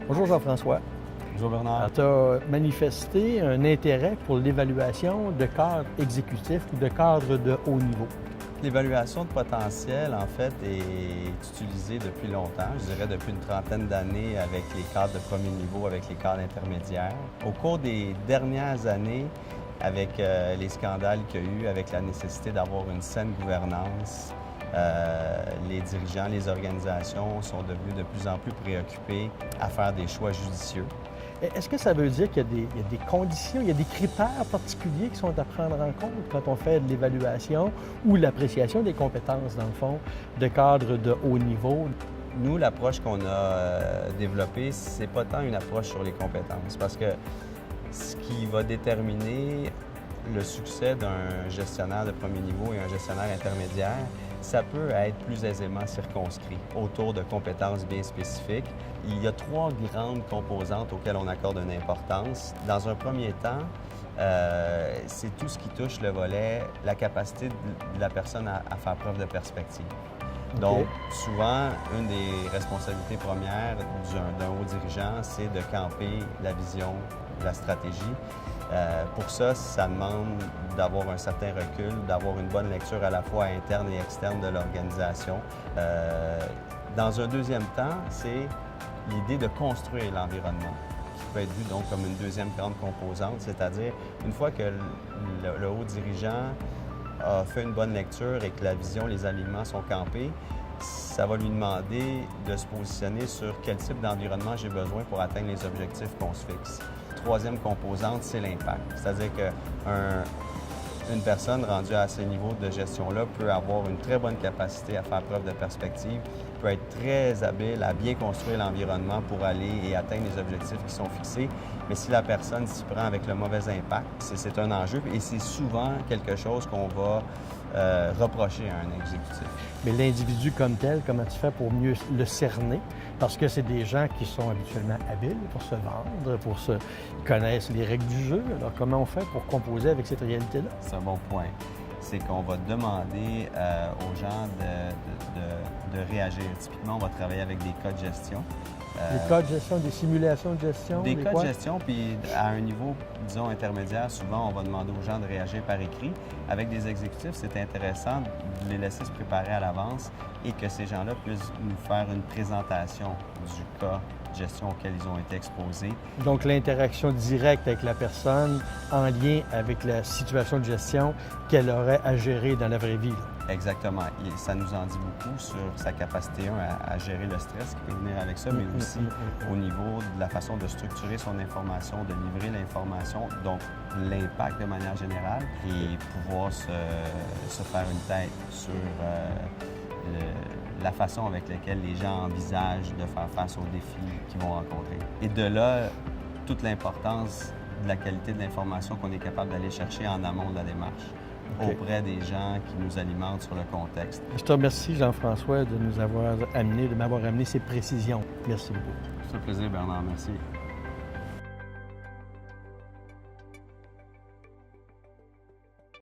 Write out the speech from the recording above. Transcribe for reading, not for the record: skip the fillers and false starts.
Bonjour Jean-François. Bonjour Bernard. Tu as manifesté un intérêt pour l'évaluation de cadres exécutifs ou de cadres de haut niveau. L'évaluation de potentiel, en fait, est utilisée depuis longtemps, je dirais depuis une trentaine d'années avec les cadres de premier niveau, avec les cadres intermédiaires. Au cours des dernières années, avec les scandales qu'il y a eu, avec la nécessité d'avoir une saine gouvernance, les dirigeants, les organisations sont devenus de plus en plus préoccupés à faire des choix judicieux. Est-ce que ça veut dire qu'il y a des conditions, il y a des critères particuliers qui sont à prendre en compte quand on fait de l'évaluation ou l'appréciation des compétences, dans le fond, de cadres de haut niveau? Nous, l'approche qu'on a développée, c'est pas tant une approche sur les compétences, parce que ce qui va déterminer le succès d'un gestionnaire de premier niveau et un gestionnaire intermédiaire, ça peut être plus aisément circonscrit autour de compétences bien spécifiques. Il y a trois grandes composantes auxquelles on accorde une importance. Dans un premier temps, c'est tout ce qui touche le volet, la capacité de la personne à faire preuve de perspective. Donc, souvent, une des responsabilités premières d'un haut dirigeant, c'est de camper la vision, la stratégie. Pour ça, ça demande d'avoir un certain recul, d'avoir une bonne lecture à la fois interne et externe de l'organisation. Dans un deuxième temps, c'est l'idée de construire l'environnement, qui peut être vu donc comme une deuxième grande composante, c'est-à-dire une fois que le haut dirigeant a fait une bonne lecture et que la vision, les alignements sont campés, ça va lui demander de se positionner sur quel type d'environnement j'ai besoin pour atteindre les objectifs qu'on se fixe. Troisième composante, c'est l'impact. C'est-à-dire qu'une personne rendue à ce niveau de gestion-là peut avoir une très bonne capacité à faire preuve de perspective, peut être très habile à bien construire l'environnement pour aller et atteindre les objectifs qui sont fixés. Mais si la personne s'y prend avec le mauvais impact, c'est un enjeu et c'est souvent quelque chose qu'on va reprocher à un exécutif. Mais l'individu comme tel, comment tu fais pour mieux le cerner? Parce que c'est des gens qui sont habituellement habiles pour se vendre, ils connaissent les règles du jeu. Alors, comment on fait pour composer avec cette réalité-là? C'est un bon point. C'est qu'on va demander aux gens de réagir. Typiquement, on va travailler avec des cas de gestion. Des cas de gestion, des simulations de gestion? Des cas de gestion, puis à un niveau, disons, intermédiaire, souvent, on va demander aux gens de réagir par écrit. Avec des exécutifs, c'est intéressant de les laisser se préparer à l'avance et que ces gens-là puissent nous faire une présentation du cas de gestion auquel ils ont été exposés. Donc, l'interaction directe avec la personne en lien avec la situation de gestion qu'elle aurait à gérer dans la vraie vie. Exactement. Et ça nous en dit beaucoup sur sa capacité, à gérer le stress qui peut venir avec ça, mais aussi au niveau de la façon de structurer son information, de livrer l'information, donc l'impact de manière générale, et pouvoir se faire une tête sur la façon avec laquelle les gens envisagent de faire face aux défis qu'ils vont rencontrer. Et de là, toute l'importance de la qualité de l'information qu'on est capable d'aller chercher en amont de la démarche. Auprès des gens qui nous alimentent sur le contexte. Je te remercie, Jean-François, de m'avoir amené ces précisions. Merci beaucoup. C'est un plaisir, Bernard. Merci.